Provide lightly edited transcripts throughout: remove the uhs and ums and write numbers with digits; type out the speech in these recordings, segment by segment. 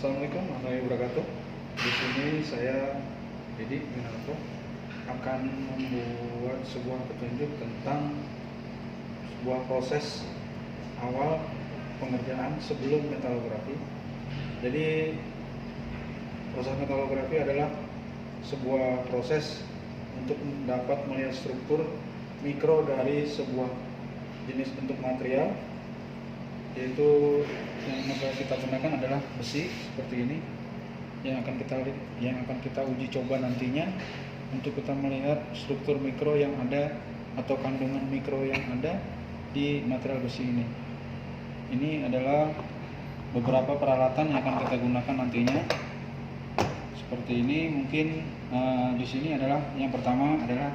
Assalamualaikum warahmatullahi wabarakatuh. Di sini saya Dedi Winarto akan membuat sebuah petunjuk tentang sebuah proses awal pengerjaan sebelum metalografi. Jadi proses metalografi adalah sebuah proses untuk dapat melihat struktur mikro dari sebuah jenis bentuk material, yaitu yang kita gunakan adalah besi seperti ini yang akan kita uji coba nantinya untuk kita melihat struktur mikro yang ada atau kandungan mikro yang ada di material besi ini. Ini adalah beberapa peralatan yang akan kita gunakan nantinya seperti ini. Mungkin di sini adalah yang pertama adalah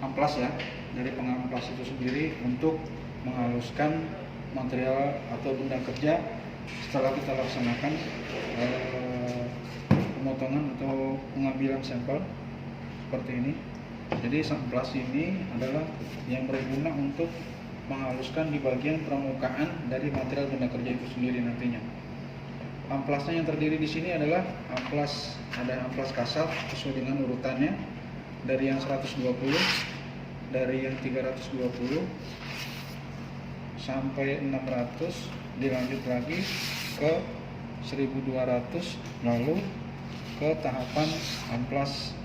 amplas ya, dari pengamplas itu sendiri untuk menghaluskan material atau benda kerja setelah kita laksanakan pemotongan atau pengambilan sampel seperti ini. Jadi amplas ini adalah yang berguna untuk menghaluskan di bagian permukaan dari material benda kerja itu sendiri nantinya. Amplasnya yang terdiri di sini adalah ada amplas kasar sesuai dengan urutannya, dari yang 120, dari yang 320 sampai 600, dilanjut lagi ke 1200, lalu ke tahapan amplas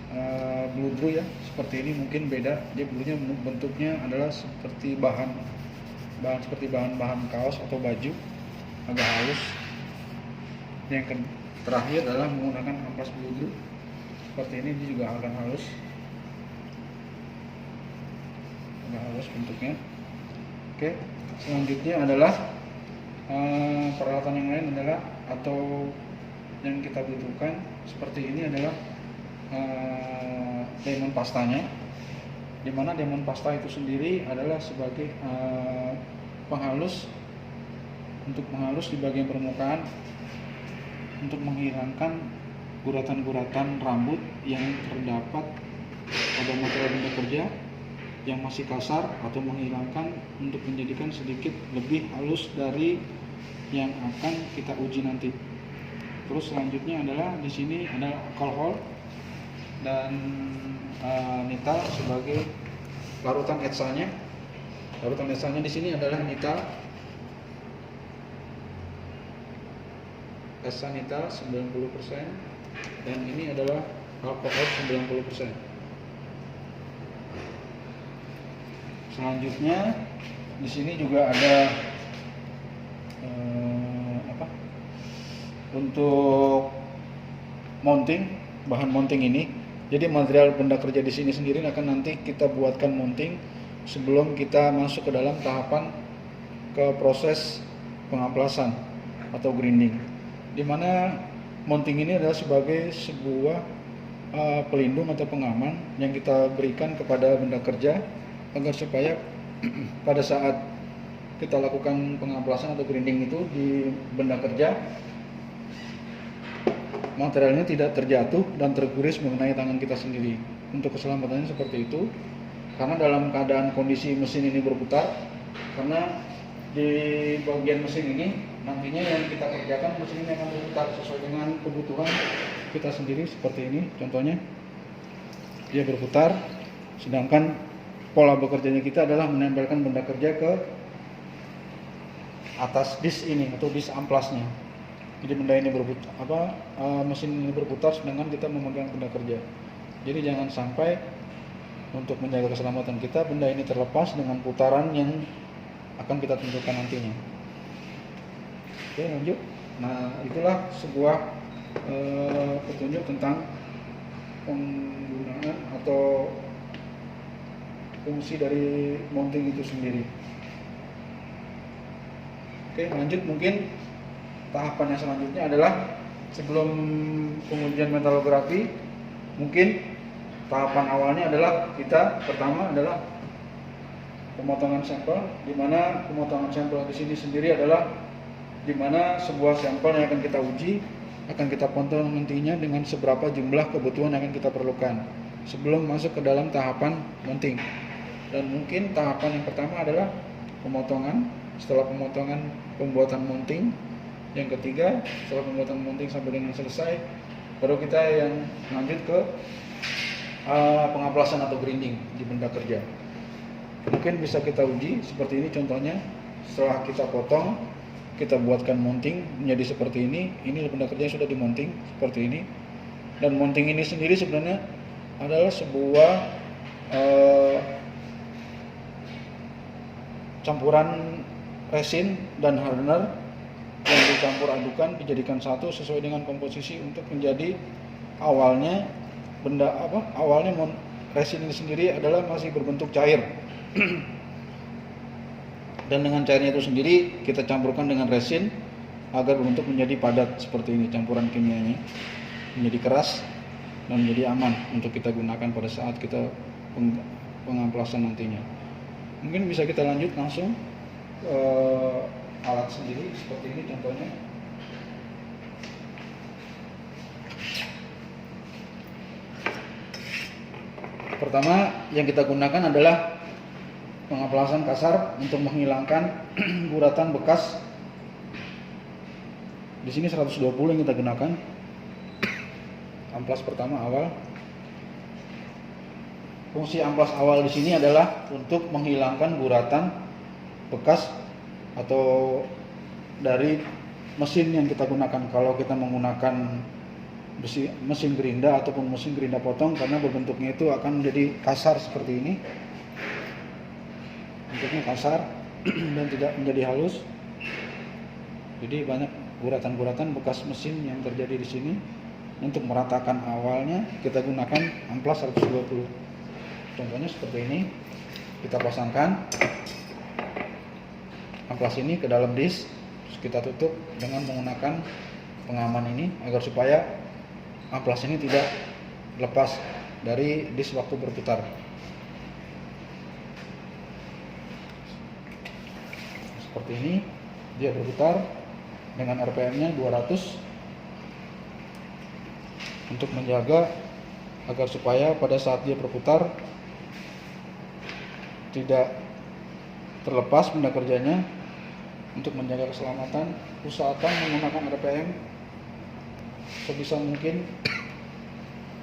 blue ya, seperti ini. Mungkin beda, dia bluenya bentuknya adalah seperti bahan kaos atau baju, agak halus. Yang terakhir adalah menggunakan amplas blue seperti ini, dia juga akan halus, agak halus bentuknya. Oke, selanjutnya adalah peralatan yang lain adalah atau yang kita butuhkan seperti ini adalah diamond pastanya, dimana diamond pasta itu sendiri adalah sebagai penghalus, untuk menghalus di bagian permukaan, untuk menghilangkan guratan-guratan rambut yang terdapat pada material benda kerja yang masih kasar, atau menghilangkan untuk menjadikan sedikit lebih halus dari yang akan kita uji nanti. Terus selanjutnya adalah di sini ada alkohol dan nital sebagai larutan etsanya. Larutan etsanya di sini adalah nital, esa nital 90%, dan ini adalah alkohol 90%. Selanjutnya di sini juga ada untuk mounting, bahan mounting ini. Jadi material benda kerja di sini sendiri akan nanti kita buatkan mounting sebelum kita masuk ke dalam tahapan ke proses pengamplasan atau grinding. Dimana mounting ini adalah sebagai sebuah pelindung atau pengaman yang kita berikan kepada benda kerja, agar supaya pada saat kita lakukan pengamplasan atau grinding itu di benda kerja, materialnya tidak terjatuh dan terguris mengenai tangan kita sendiri. Untuk keselamatannya seperti itu, karena dalam keadaan kondisi mesin ini berputar, karena di bagian mesin ini nantinya yang kita kerjakan, mesin ini akan berputar sesuai dengan kebutuhan kita sendiri. Seperti ini contohnya, dia berputar, sedangkan pola bekerjanya kita adalah menempelkan benda kerja ke atas disk ini atau disk amplasnya. Jadi benda ini berputar, mesin ini berputar sedangkan kita memegang benda kerja. Jadi jangan sampai untuk menjaga keselamatan kita, benda ini terlepas dengan putaran yang akan kita tentukan nantinya. Oke, lanjut. Nah, itulah sebuah petunjuk tentang penggunaan atau fungsi dari mounting itu sendiri. Oke, lanjut. Mungkin tahapan yang selanjutnya adalah sebelum pengujian metalografi, mungkin tahapan awalnya adalah kita pertama adalah pemotongan sampel, di mana pemotongan sampel di sini sendiri adalah di mana sebuah sampel yang akan kita uji akan kita potong nantinya dengan seberapa jumlah kebutuhan yang akan kita perlukan sebelum masuk ke dalam tahapan mounting. Dan mungkin tahapan yang pertama adalah pemotongan. Setelah pemotongan, pembuatan mounting, Yang ketiga, setelah pembuatan mounting sampai dengan selesai, baru kita yang lanjut ke pengamplasan atau grinding di benda kerja. Mungkin bisa kita uji seperti ini contohnya. Setelah kita potong, kita buatkan mounting menjadi seperti ini. Ini benda kerja yang sudah dimonting seperti ini. Dan mounting ini sendiri sebenarnya adalah sebuah campuran resin dan hardener yang dicampur adukan, dijadikan satu sesuai dengan komposisi untuk menjadi awalnya resin ini sendiri adalah masih berbentuk cair. Dan dengan cairnya itu sendiri kita campurkan dengan resin agar berbentuk menjadi padat seperti ini, campuran kimianya menjadi keras dan menjadi aman untuk kita gunakan pada saat kita pengamplasan nantinya. Mungkin bisa kita lanjut langsung alat sendiri seperti ini contohnya. Pertama yang kita gunakan adalah pengamplasan kasar untuk menghilangkan guratan bekas. Di sini 120 yang kita gunakan. Amplas pertama awal. Fungsi amplas awal di sini adalah untuk menghilangkan guratan bekas atau dari mesin yang kita gunakan. Kalau kita menggunakan mesin gerinda ataupun mesin gerinda potong, karena bentuknya itu akan menjadi kasar seperti ini. Bentuknya kasar dan tidak menjadi halus. Jadi banyak guratan-guratan bekas mesin yang terjadi di sini. Untuk meratakan awalnya kita gunakan amplas 120. Contohnya seperti ini. Kita pasangkan amplas ini ke dalam disk. Terus kita tutup dengan menggunakan pengaman ini agar supaya amplas ini tidak lepas dari disk waktu berputar. Seperti ini dia berputar dengan RPM-nya 200 untuk menjaga agar supaya pada saat dia berputar tidak terlepas benda kerjanya. Untuk menjaga keselamatan, usahakan menggunakan RPM sebisa mungkin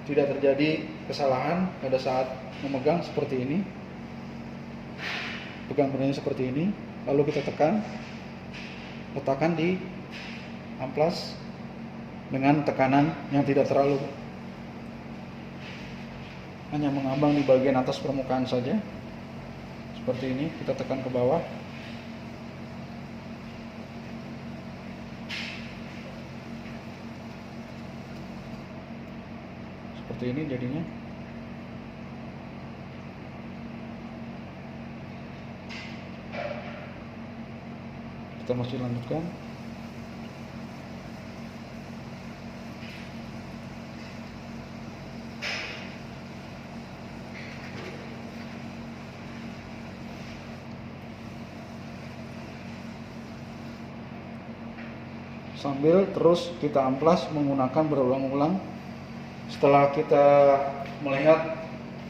tidak terjadi kesalahan pada saat memegang seperti ini. Pegang bendanya seperti ini, lalu kita letakkan di amplas dengan tekanan yang tidak terlalu, hanya mengambang di bagian atas permukaan saja. Seperti ini, kita tekan ke bawah. Seperti ini jadinya. Kita masih lanjutkan. Sambil terus kita amplas menggunakan berulang-ulang. Setelah kita melihat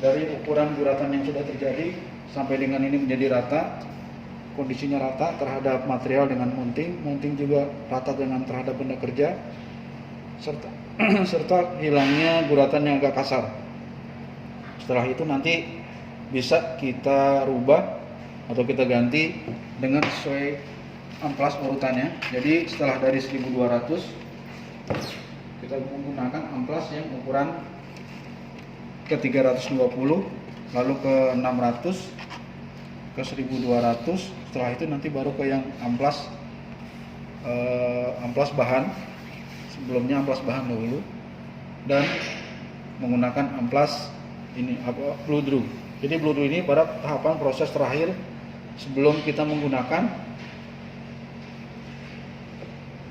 dari ukuran guratan yang sudah terjadi sampai dengan ini menjadi rata, kondisinya rata terhadap material dengan mounting juga rata dengan terhadap benda kerja, serta hilangnya guratan yang agak kasar. Setelah itu nanti bisa kita rubah atau kita ganti dengan sesuai amplas urutannya. Jadi setelah dari 1200 kita menggunakan amplas yang ukuran ke 320, lalu ke 600, ke 1200. Setelah itu nanti baru ke yang amplas bahan. Sebelumnya amplas bahan dahulu, dan menggunakan amplas ini blow through. Jadi blow through ini pada tahapan proses terakhir sebelum kita menggunakan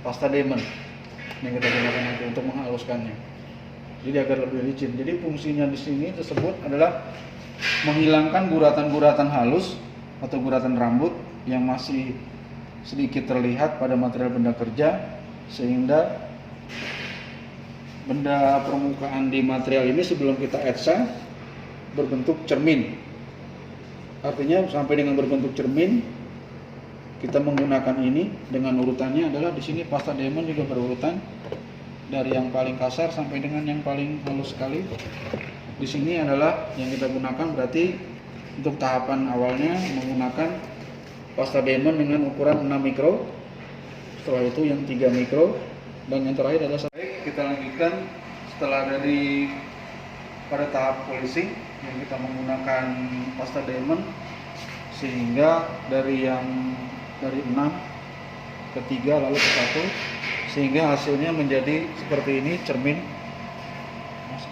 pasta diamond yang kita gunakan nanti untuk menghaluskannya. Jadi agar lebih licin. Jadi fungsinya di sini tersebut adalah menghilangkan guratan-guratan halus atau guratan rambut yang masih sedikit terlihat pada material benda kerja, sehingga benda permukaan di material ini sebelum kita etsa berbentuk cermin. Artinya sampai dengan berbentuk cermin kita menggunakan ini dengan urutannya adalah di sini pasta diamond juga berurutan dari yang paling kasar sampai dengan yang paling halus sekali. Di sini adalah yang kita gunakan, berarti untuk tahapan awalnya menggunakan pasta diamond dengan ukuran 6 mikro. Setelah itu yang 3 mikro, dan yang terakhir adalah kita lanjutkan setelah dari pada tahap polishing yang kita menggunakan pasta diamond, sehingga dari 6 ke 3 lalu ke 1, sehingga hasilnya menjadi seperti ini, cermin.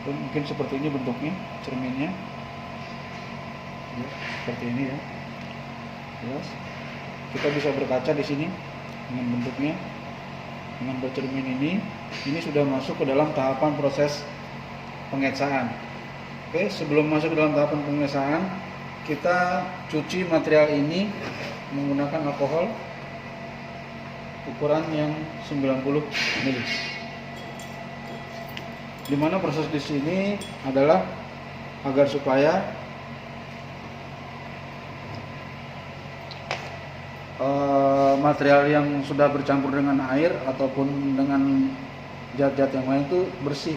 Mungkin seperti ini bentuknya cerminnya ya, seperti ini ya, jelas. Kita bisa berkaca di sini dengan bentuknya, dengan bercermin ini sudah masuk ke dalam tahapan proses pengetsaan. Oke, sebelum masuk ke dalam tahapan pengetsaan, kita cuci material ini menggunakan alkohol ukuran yang 90 ml. Dimana proses di sini adalah agar supaya material yang sudah bercampur dengan air ataupun dengan zat-zat yang lain itu bersih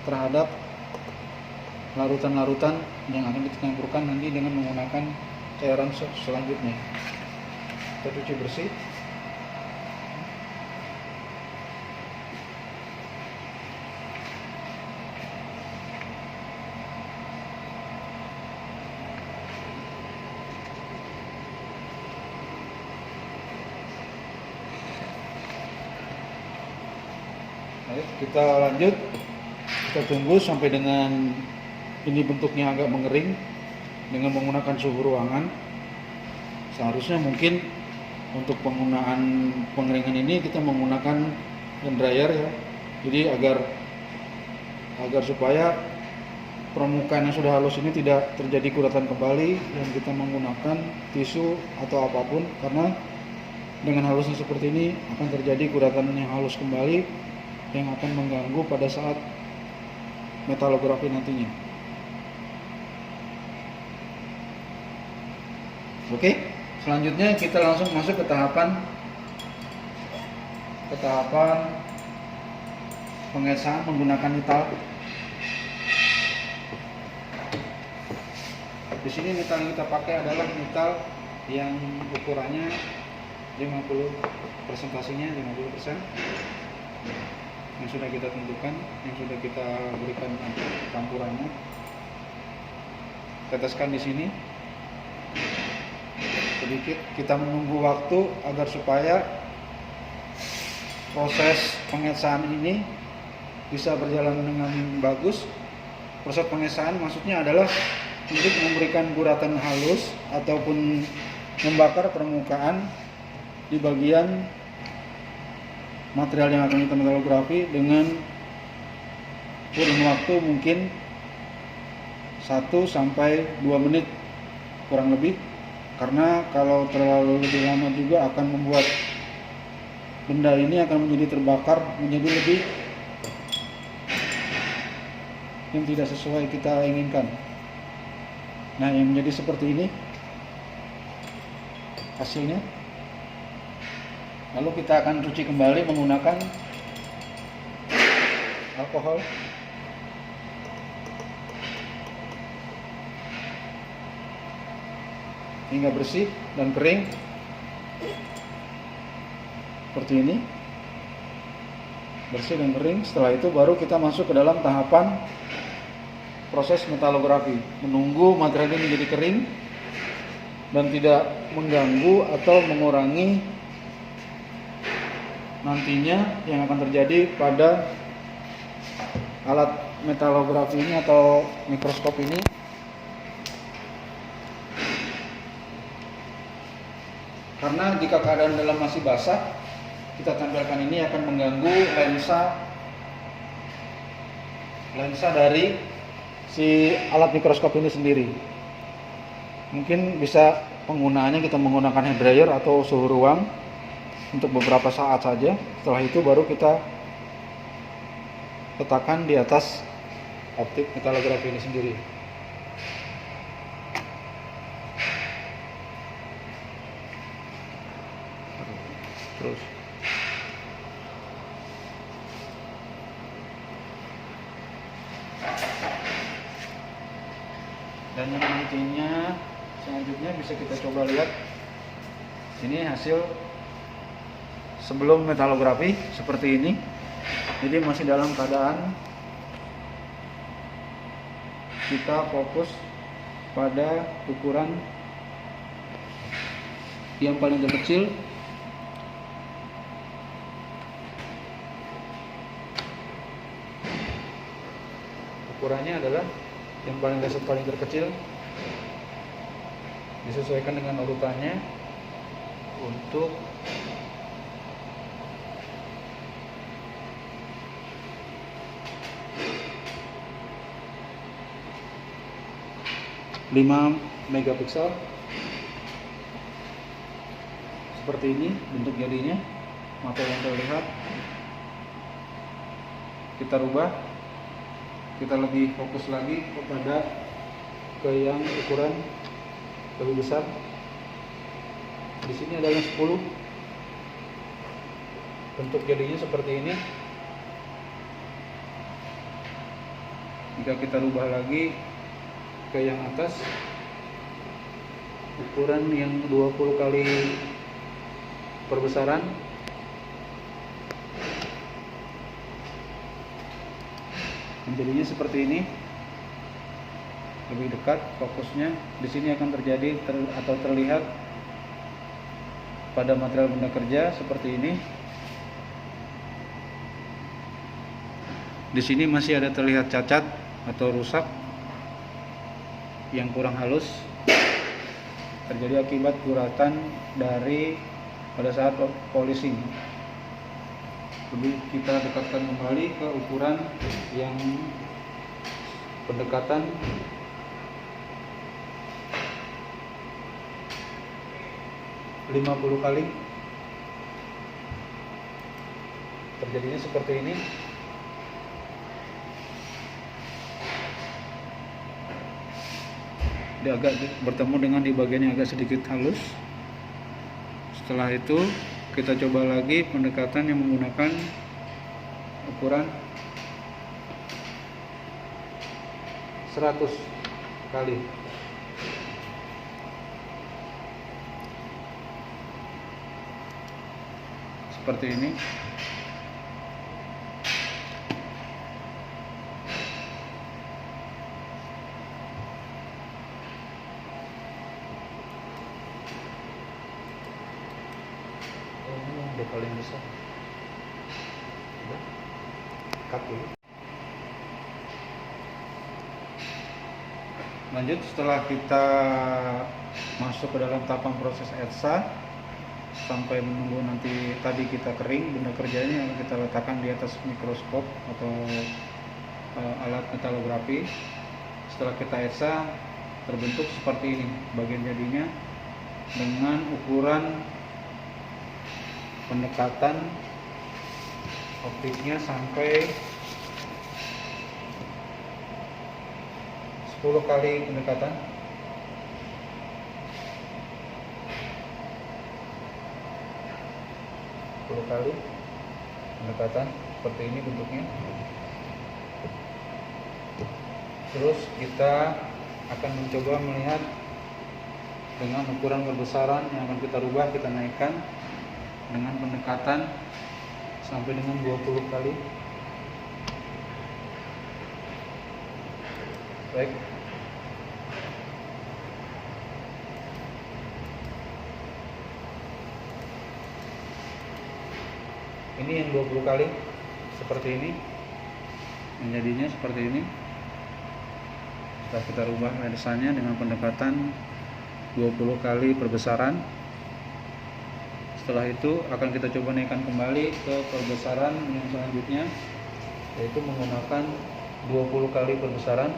terhadap larutan-larutan yang akan dicampurkan nanti dengan menggunakan cairan selanjutnya. Kita cuci bersih. Kita lanjut, kita tunggu sampai dengan ini bentuknya agak mengering dengan menggunakan suhu ruangan. Seharusnya mungkin untuk penggunaan pengeringan ini kita menggunakan hand dryer ya. Jadi agar supaya permukaan yang sudah halus ini tidak terjadi kuratan kembali, dan kita menggunakan tisu atau apapun, karena dengan halusnya seperti ini akan terjadi kuratan yang halus kembali yang akan mengganggu pada saat metalografi nantinya. Oke, selanjutnya kita langsung masuk ke tahapan pengesahan menggunakan nital. Di sini nital yang kita pakai adalah nital yang ukurannya 50, presentasinya 50%. Yang sudah kita tentukan, yang sudah kita berikan campurannya. Teteskan di sini sedikit. Kita menunggu waktu agar supaya proses pengesahan ini bisa berjalan dengan bagus. Proses pengesahan maksudnya adalah untuk memberikan guratan halus ataupun membakar permukaan di bagian material yang akan kita metalografi dengan kurun waktu mungkin 1 sampai 2 menit kurang lebih, karena kalau terlalu lebih lama juga akan membuat benda ini akan menjadi terbakar menjadi lebih yang tidak sesuai kita inginkan. Nah, yang menjadi seperti ini hasilnya. Lalu kita akan cuci kembali menggunakan alkohol. Hingga bersih dan kering. Seperti ini. Bersih dan kering. Setelah itu baru kita masuk ke dalam tahapan proses metalografi. Menunggu material ini menjadi kering dan tidak mengganggu atau mengurangi nantinya yang akan terjadi pada alat metalografi ini atau mikroskop ini. Karena jika keadaan dalam masih basah, kita tampilkan ini akan mengganggu lensa dari si alat mikroskop ini sendiri. Mungkin bisa penggunaannya kita menggunakan hand dryer atau suhu ruang untuk beberapa saat saja. Setelah itu baru kita letakkan di atas optik metalografi ini sendiri. terus. Dan yang nantinya selanjutnya bisa kita coba lihat, ini hasil sebelum metalografi seperti ini. Jadi masih dalam keadaan kita fokus pada ukuran yang paling terkecil. Ukurannya adalah yang paling terkecil, disesuaikan dengan urutannya untuk (5 megapiksel). Seperti ini bentuk jadinya, mata yang terlihat. Kita rubah, kita lebih fokus lagi kepada yang ukuran lebih besar. Di sini adalah 10. Bentuk jadinya seperti ini. Jika kita rubah lagi ke yang atas, ukuran yang 20 kali perbesaran, jadinya seperti ini. Lebih dekat fokusnya di sini akan terjadi atau terlihat pada material benda kerja seperti ini. Di sini masih ada terlihat cacat atau rusak yang kurang halus, terjadi akibat guratan dari pada saat polishing. Lebih kita dekatkan kembali ke ukuran yang pendekatan 50 kali. Terjadinya seperti ini. Dia agak bertemu dengan di bagian yang agak sedikit halus. Setelah itu kita coba lagi pendekatan yang menggunakan ukuran 100 kali. Seperti ini. Udah paling besar. Udah. Kaki. Lanjut, setelah kita masuk ke dalam tahapan proses etsa sampai menunggu nanti tadi kita kering, benda kerjanya yang kita letakkan di atas mikroskop atau alat metalografi. Setelah kita etsa, terbentuk seperti ini bagian jadinya dengan ukuran pendekatan optiknya sampai 10 kali pendekatan. Kali pendekatan seperti ini bentuknya. Terus kita akan mencoba melihat dengan ukuran perbesaran yang akan kita rubah, kita naikkan dengan pendekatan sampai dengan 20 kali. Baik. Ini yang 20 kali seperti ini, menjadinya seperti ini. Setelah kita rubah lensannya dengan pendekatan 20 kali perbesaran. Setelah itu akan kita coba naikkan kembali ke perbesaran yang selanjutnya, yaitu menggunakan 20 kali perbesaran.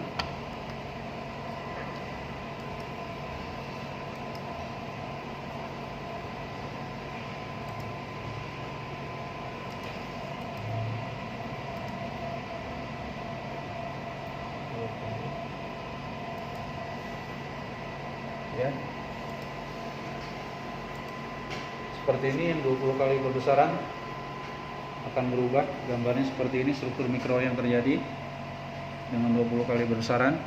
Ya, seperti ini. Yang 20 kali perbesaran akan berubah gambarnya seperti ini, struktur mikro yang terjadi dengan 20 kali perbesaran.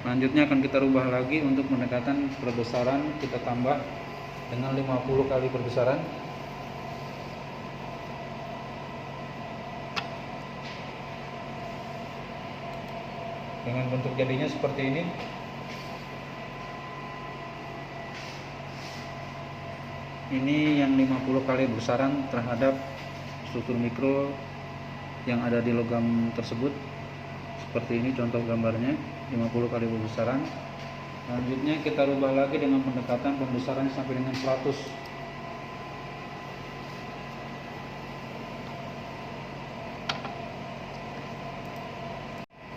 Selanjutnya akan kita rubah lagi untuk pendekatan perbesaran, kita tambah dengan 50 kali perbesaran. Dengan bentuk jadinya seperti ini. Ini yang 50 kali perbesaran terhadap struktur mikro yang ada di logam tersebut. Seperti ini contoh gambarnya, 50 kali perbesaran. Selanjutnya kita rubah lagi dengan pendekatan pembesaran sampai dengan 100.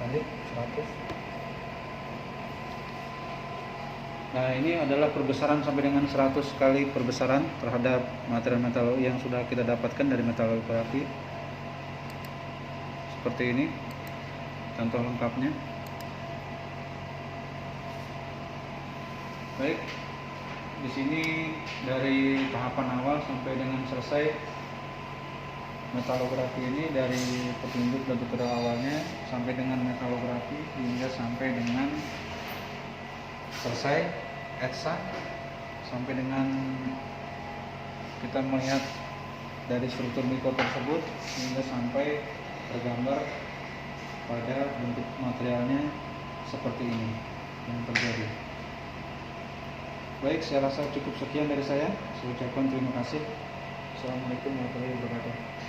Lanjut 100. Nah, ini adalah perbesaran sampai dengan 100 kali perbesaran terhadap material metal yang sudah kita dapatkan dari metalografi. Seperti ini contoh lengkapnya. Baik, di sini dari tahapan awal sampai dengan selesai metalografi ini, dari petunjuk dan tutorial awalnya sampai dengan metalografi hingga sampai dengan selesai eksak, sampai dengan kita melihat dari struktur mikro tersebut hingga sampai tergambar pada bentuk materialnya seperti ini yang terjadi. Baik, saya rasa cukup sekian dari saya. Saya ucapkan terima kasih. Assalamualaikum warahmatullahi wabarakatuh.